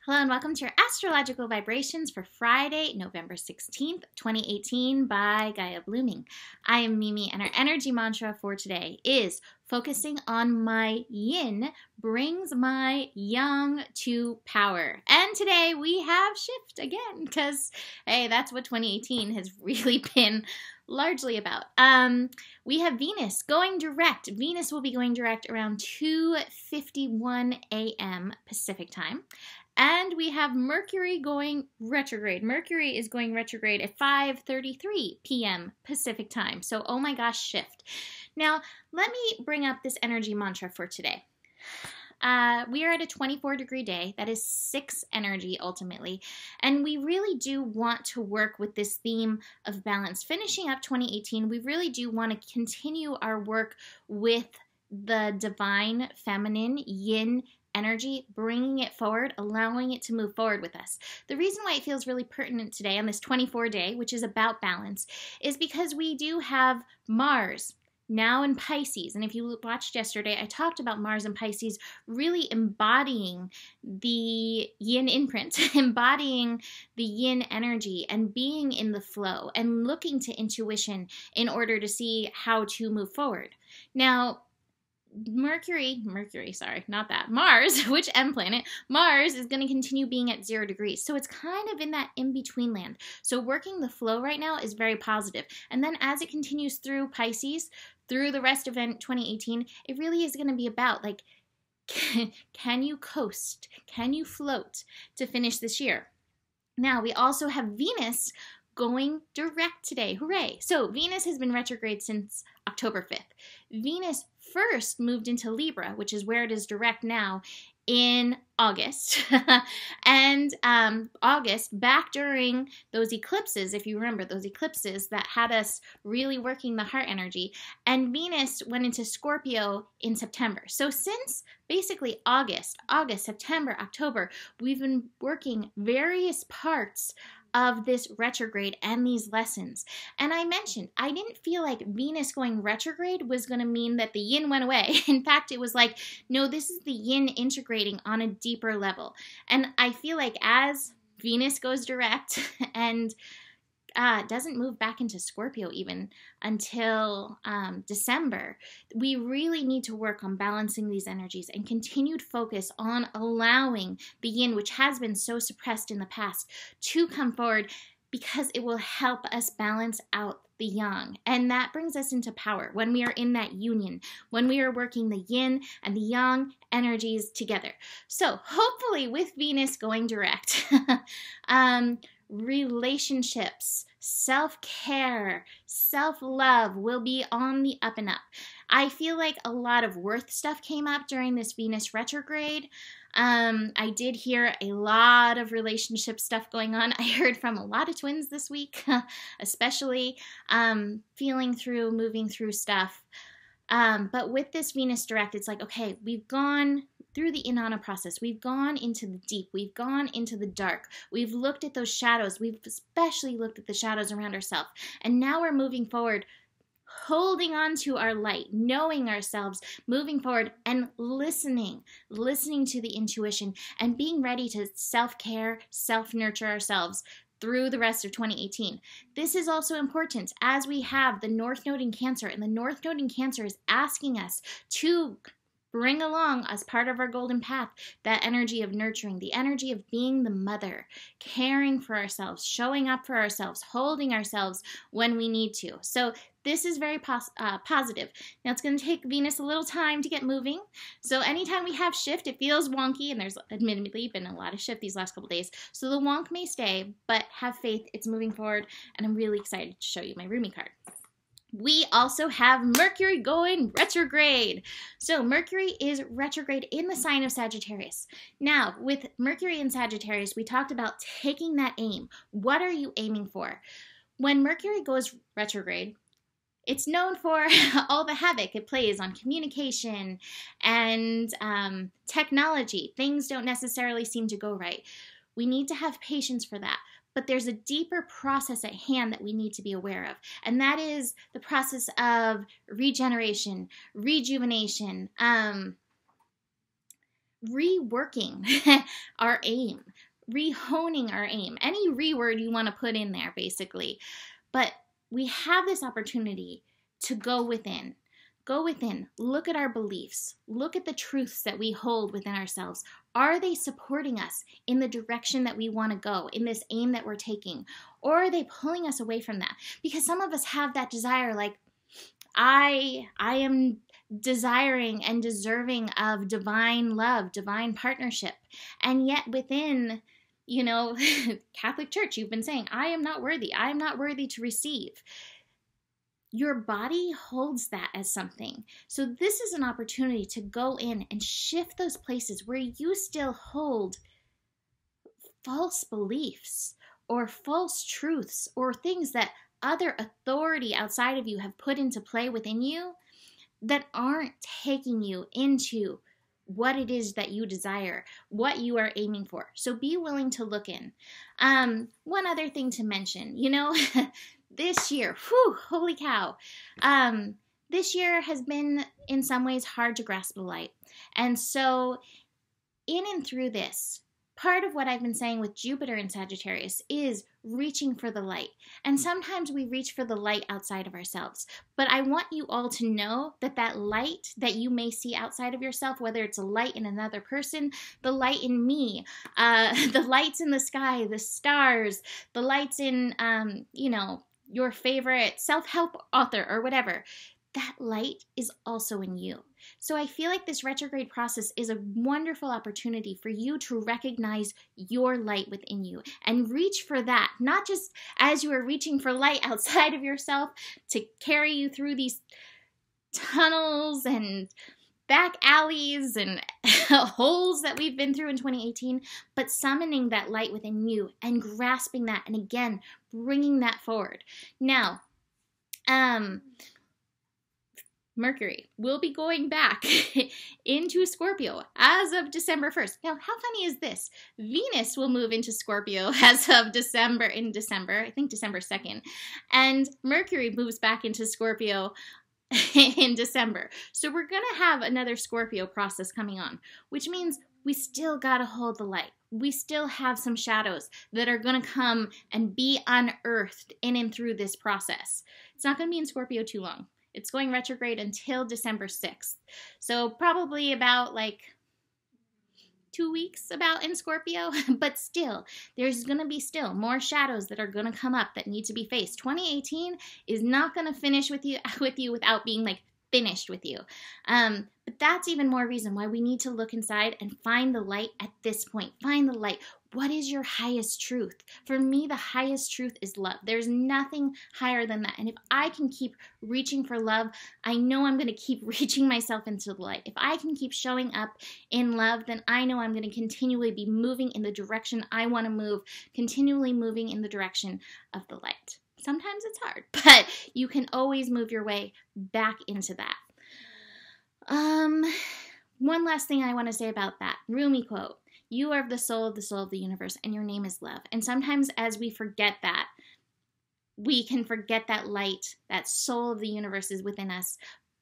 Hello and welcome to your astrological vibrations for Friday, November 16th, 2018 by Gaia Blooming. I am Mimi and our energy mantra for today is focusing on my yin brings my yang to power. And today we have shift again because, hey, that's what 2018 has really been largely about. We have Venus going direct. Venus will be going direct around 2:51 a.m. Pacific time. And we have Mercury going retrograde. Mercury is going retrograde at 5:33 p.m. Pacific time. So, oh my gosh, shift. Now, let me bring up this energy mantra for today. We are at a 24-degree day. That is 6 energy ultimately. And we really do want to work with this theme of balance. Finishing up 2018, we really do want to continue our work with the divine feminine yin energy, bringing it forward, allowing it to move forward with us. The reason why it feels really pertinent today on this 24 day, which is about balance, is because we do have Mars now in Pisces. And if you watched yesterday, I talked about Mars and Pisces really embodying the yin imprint, embodying the yin energy and being in the flow and looking to intuition in order to see how to move forward. Now, Mars, which M planet, Mars is going to continue being at 0 degrees. So it's kind of in that in-between land. So working the flow right now is very positive. And then as it continues through Pisces, through the rest of 2018, it really is going to be about like, can you coast? Can you float to finish this year? Now we also have Venus going direct today. Hooray! So Venus has been retrograde since October 5th. Venus first moved into Libra, which is where it is direct now, in August. And August, back during those eclipses, if you remember, those eclipses that had us really working the heart energy. And Venus went into Scorpio in September. So since basically August, September, October, we've been working various parts of this retrograde and these lessons. And I mentioned, I didn't feel like Venus going retrograde was going to mean that the yin went away. In fact, it was like, no, this is the yin integrating on a deeper level. And I feel like as Venus goes direct and doesn't move back into Scorpio even until December, we really need to work on balancing these energies and continued focus on allowing the yin, which has been so suppressed in the past, to come forward because it will help us balance out the yang. And that brings us into power when we are in that union, when we are working the yin and the yang energies together. So hopefully with Venus going direct, relationships, self-care, self-love will be on the up and up. I feel like a lot of worth stuff came up during this Venus retrograde. I did hear a lot of relationship stuff going on. I heard from a lot of twins this week, especially moving through stuff. But with this Venus direct, it's like, okay, we've gone through the Inanna process. We've gone into the deep. We've gone into the dark. We've looked at those shadows. We've especially looked at the shadows around ourselves. And now we're moving forward, holding on to our light, knowing ourselves, moving forward and listening to the intuition and being ready to self-care, self-nurture ourselves through the rest of 2018. This is also important as we have the North Node in Cancer, and the North Node in Cancer is asking us to bring along as part of our golden path that energy of nurturing, the energy of being the mother, caring for ourselves, showing up for ourselves, holding ourselves when we need to. So this is very positive. Now it's going to take Venus a little time to get moving. So anytime we have shift, it feels wonky, and there's admittedly been a lot of shift these last couple days. So the wonk may stay, but have faith, it's moving forward, and I'm really excited to show you my Rumi card. We also have Mercury going retrograde. So Mercury is retrograde in the sign of Sagittarius. Now, with Mercury in Sagittarius, we talked about taking that aim. What are you aiming for? When Mercury goes retrograde, it's known for all the havoc it plays on communication and technology. Things don't necessarily seem to go right. We need to have patience for that. But there's a deeper process at hand that we need to be aware of. And that is the process of regeneration, rejuvenation, reworking our aim, re-honing our aim. Any re-word you want to put in there, basically. But we have this opportunity to go within. Go within, look at our beliefs, look at the truths that we hold within ourselves. Are they supporting us in the direction that we want to go, in this aim that we're taking? Or are they pulling us away from that? Because some of us have that desire, like, I am desiring and deserving of divine love, divine partnership. And yet within, Catholic Church, you've been saying, I am not worthy. I am not worthy to receive. Your body holds that as something. So this is an opportunity to go in and shift those places where you still hold false beliefs or false truths or things that other authority outside of you have put into play within you that aren't taking you into what it is that you desire, what you are aiming for. So be willing to look in. One other thing to mention, this year, holy cow, this year has been in some ways hard to grasp the light. And so in and through this, part of what I've been saying with Jupiter in Sagittarius is reaching for the light. And sometimes we reach for the light outside of ourselves. But I want you all to know that that light that you may see outside of yourself, whether it's a light in another person, the light in me, the lights in the sky, the stars, the lights in, your favorite self-help author or whatever, that light is also in you. So I feel like this retrograde process is a wonderful opportunity for you to recognize your light within you and reach for that, not just as you are reaching for light outside of yourself to carry you through these tunnels and back alleys and holes that we've been through in 2018, but summoning that light within you and grasping that and again, bringing that forward. Now, Mercury will be going back into Scorpio as of December 1st. Now, how funny is this? Venus will move into Scorpio as of December, I think December 2nd. And Mercury moves back into Scorpio in December. So we're going to have another Scorpio process coming on, which means we still got to hold the light. We still have some shadows that are going to come and be unearthed in and through this process. It's not going to be in Scorpio too long. It's going retrograde until December 6th. So probably about 2 weeks about in Scorpio, but still, there's going to be still more shadows that are going to come up that need to be faced. 2018 is not going to finish with you without being finished with you. But that's even more reason why we need to look inside and find the light at this point. Find the light. What is your highest truth? For me, the highest truth is love. There's nothing higher than that. And if I can keep reaching for love, I know I'm going to keep reaching myself into the light. If I can keep showing up in love, then I know I'm going to continually be moving in the direction I want to move, continually moving in the direction of the light. Sometimes it's hard, but you can always move your way back into that. One last thing I want to say about that. Rumi quote, "You are the soul of the universe, and your name is love." And sometimes as we forget that, we can forget that light, that soul of the universe is within us.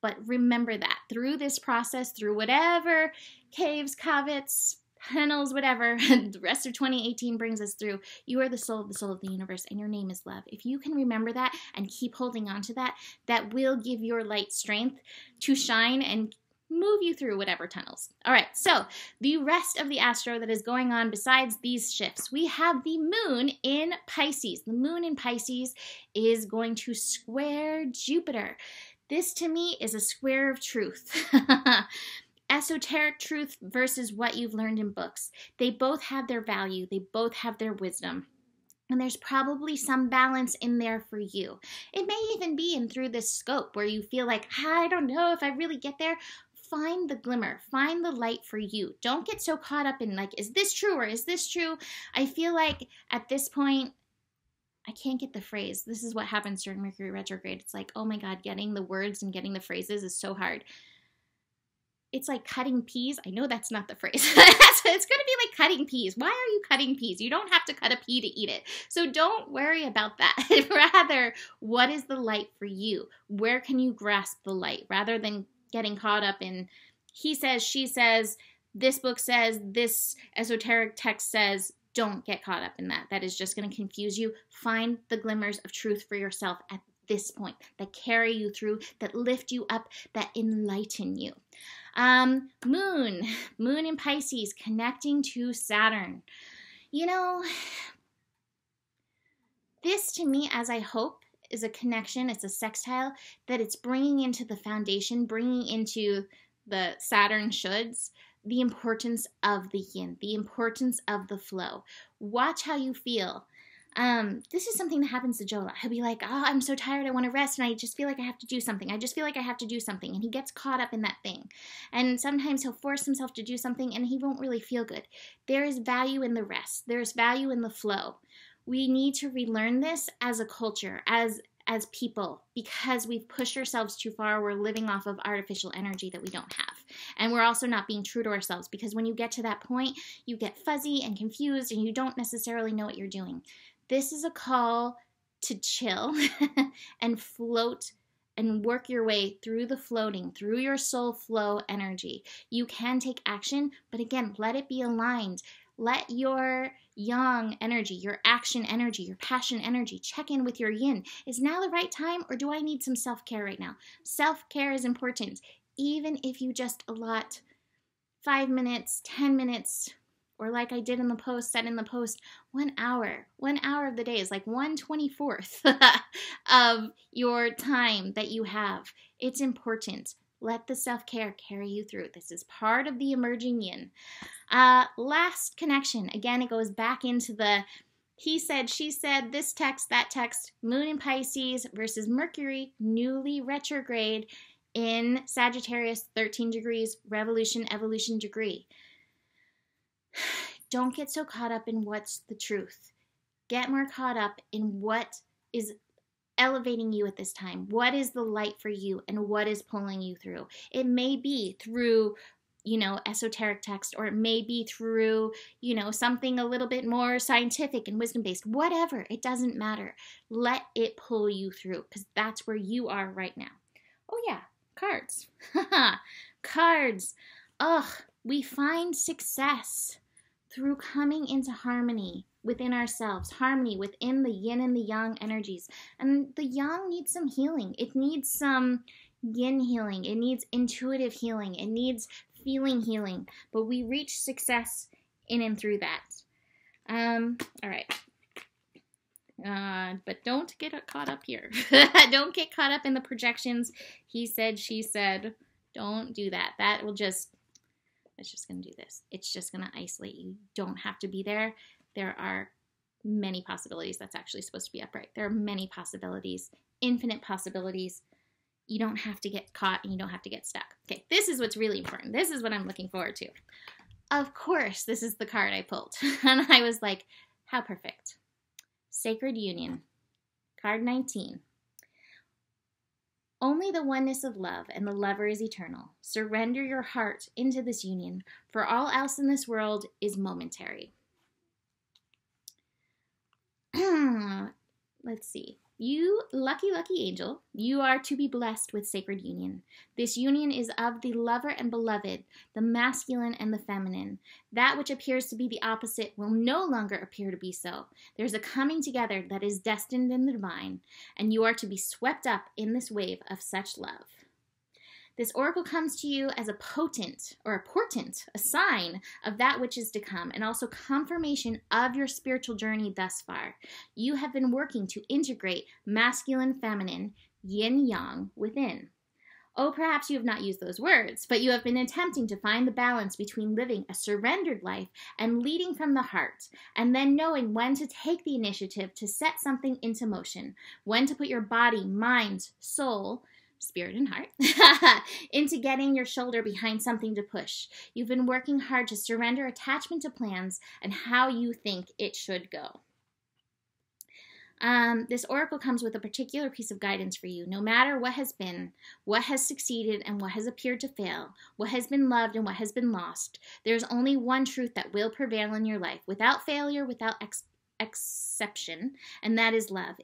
But remember that through this process, through whatever caves, caveats, tunnels, whatever the rest of 2018 brings us through, you are the soul of the universe, and your name is love. If you can remember that and keep holding on to that, that will give your light strength to shine and move you through whatever tunnels. All right, so the rest of the astro that is going on besides these shifts, we have the moon in Pisces. The moon in Pisces is going to square Jupiter. This to me is a square of truth. Esoteric truth versus what you've learned in books. They both have their value. They both have their wisdom. And there's probably some balance in there for you. It may even be in through this scope where you feel like, I don't know if I really get there. Find the glimmer. Find the light for you. Don't get so caught up in is this true or is this true? I feel like at this point, I can't get the phrase. This is what happens during Mercury retrograde. It's like, oh my God, getting the words and getting the phrases is so hard. It's like cutting peas. I know that's not the phrase. It's going to be like cutting peas. Why are you cutting peas? You don't have to cut a pea to eat it. So don't worry about that. Rather, what is the light for you? Where can you grasp the light? Rather than getting caught up in he says, she says, this book says, this esoteric text says. Don't get caught up in that. That is just going to confuse you. Find the glimmers of truth for yourself at this point that carry you through, that lift you up, that enlighten you. Moon in Pisces connecting to Saturn. You know, this to me, as I hope, is a connection. It's a sextile that it's bringing into the foundation, bringing into the Saturn shoulds, the importance of the yin, the importance of the flow. Watch how you feel. This is something that happens to Joe. He'll be like, oh, I'm so tired, I want to rest, and I just feel like I have to do something. I just feel like I have to do something. And he gets caught up in that thing. And sometimes he'll force himself to do something, and he won't really feel good. There is value in the rest. There's value in the flow. We need to relearn this as a culture, as people, because we've pushed ourselves too far. We're living off of artificial energy that we don't have. And we're also not being true to ourselves, because when you get to that point, you get fuzzy and confused and you don't necessarily know what you're doing. This is a call to chill and float and work your way through the floating, through your soul flow energy. You can take action, but again, let it be aligned. Let your yang energy, your action energy, your passion energy check in with your yin. Is now the right time, or do I need some self-care right now? Self-care is important. Even if you just allot 5 minutes, 10 minutes, or like I did in the post, said in the post, 1 hour. 1 hour of the day is like 1/24th of your time that you have. It's important. Let the self-care carry you through. This is part of the emerging yin. Last connection. Again, it goes back into the he said, she said, this text, that text, Moon in Pisces versus Mercury, newly retrograde in Sagittarius, 13 degrees, revolution, evolution degree. Don't get so caught up in what's the truth. Get more caught up in what is elevating you at this time. What is the light for you, and what is pulling you through? It may be through, esoteric text, or it may be through, something a little bit more scientific and wisdom-based. Whatever, it doesn't matter. Let it pull you through, because that's where you are right now. Oh yeah, cards. Cards. Ugh, we find success through coming into harmony within ourselves, harmony within the yin and the yang energies. And the yang needs some healing. It needs some yin healing. It needs intuitive healing. It needs feeling healing. But we reach success in and through that. All right. But don't get caught up here. Don't get caught up in the projections. He said, she said. Don't do that. It's just going to do this. It's just going to isolate you. You don't have to be there. There are many possibilities. That's actually supposed to be upright. There are many possibilities, infinite possibilities. You don't have to get caught, and you don't have to get stuck. Okay, this is what's really important. This is what I'm looking forward to. Of course, this is the card I pulled. And I was like, how perfect. Sacred Union, card 19. Only the oneness of love and the lover is eternal. Surrender your heart into this union, for all else in this world is momentary. Let's see. You, lucky angel, you are to be blessed with sacred union. This union is of the lover and beloved, the masculine and the feminine. That which appears to be the opposite will no longer appear to be so. There's a coming together that is destined in the divine, and you are to be swept up in this wave of such love. This oracle comes to you as a portent, a sign of that which is to come, and also confirmation of your spiritual journey thus far. You have been working to integrate masculine, feminine, yin, yang within. Oh, perhaps you have not used those words, but you have been attempting to find the balance between living a surrendered life and leading from the heart, and then knowing when to take the initiative to set something into motion, when to put your body, mind, soul, spirit and heart, into getting your shoulder behind something to push. You've been working hard to surrender attachment to plans and how you think it should go. This oracle comes with a particular piece of guidance for you. No matter what has been, what has succeeded and what has appeared to fail, what has been loved and what has been lost, there's only one truth that will prevail in your life, without failure, without exception, and that is love.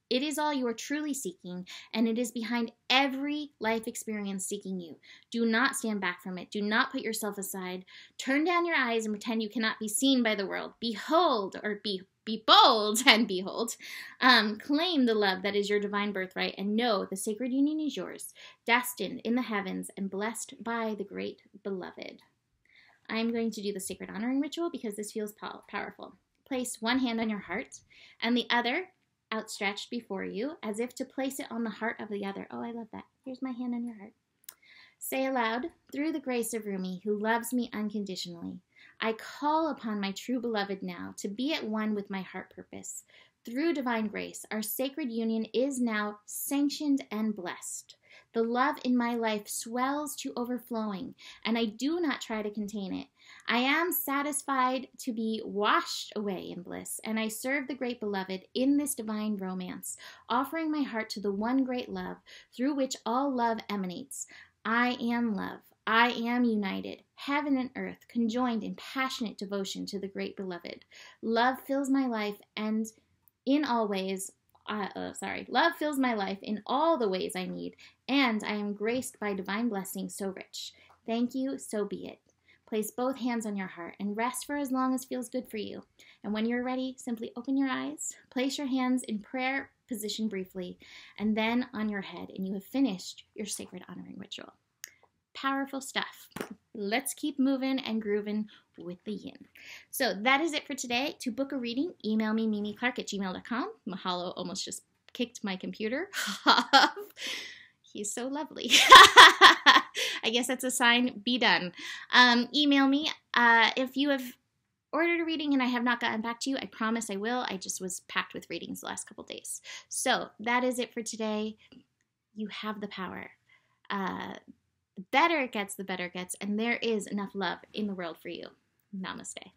It is all you are truly seeking, and it is behind every life experience seeking you. Do not stand back from it. Do not put yourself aside. Turn down your eyes and pretend you cannot be seen by the world. Behold, or be bold and behold. Claim the love that is your divine birthright, and know the sacred union is yours, destined in the heavens and blessed by the great beloved. I'm going to do the sacred honoring ritual because this feels powerful. Place one hand on your heart and the other outstretched before you, as if to place it on the heart of the other. Oh, I love that. Here's my hand on your heart. Say aloud, through the grace of Rumi, who loves me unconditionally, I call upon my true beloved now to be at one with my heart purpose. Through divine grace, our sacred union is now sanctioned and blessed. The love in my life swells to overflowing, and I do not try to contain it. I am satisfied to be washed away in bliss, and I serve the great beloved in this divine romance, offering my heart to the one great love through which all love emanates. I am love. I am united, heaven and earth, conjoined in passionate devotion to the great beloved. Love fills my life and in all ways, love fills my life in all the ways I need, and I am graced by divine blessings so rich. Thank you, so be it. Place both hands on your heart and rest for as long as feels good for you. And when you're ready, simply open your eyes, place your hands in prayer position briefly, and then on your head, and you have finished your sacred honoring ritual. Powerful stuff. Let's keep moving and grooving with the yin. So that is it for today. To book a reading, email me, mimiclark@gmail.com. Mahalo almost just kicked my computer off. He's so lovely. I guess that's a sign. Be done. Email me. If you have ordered a reading and I have not gotten back to you, I promise I will. I just was packed with readings the last couple days. So that is it for today. You have the power. The better it gets, the better it gets, and there is enough love in the world for you. Namaste.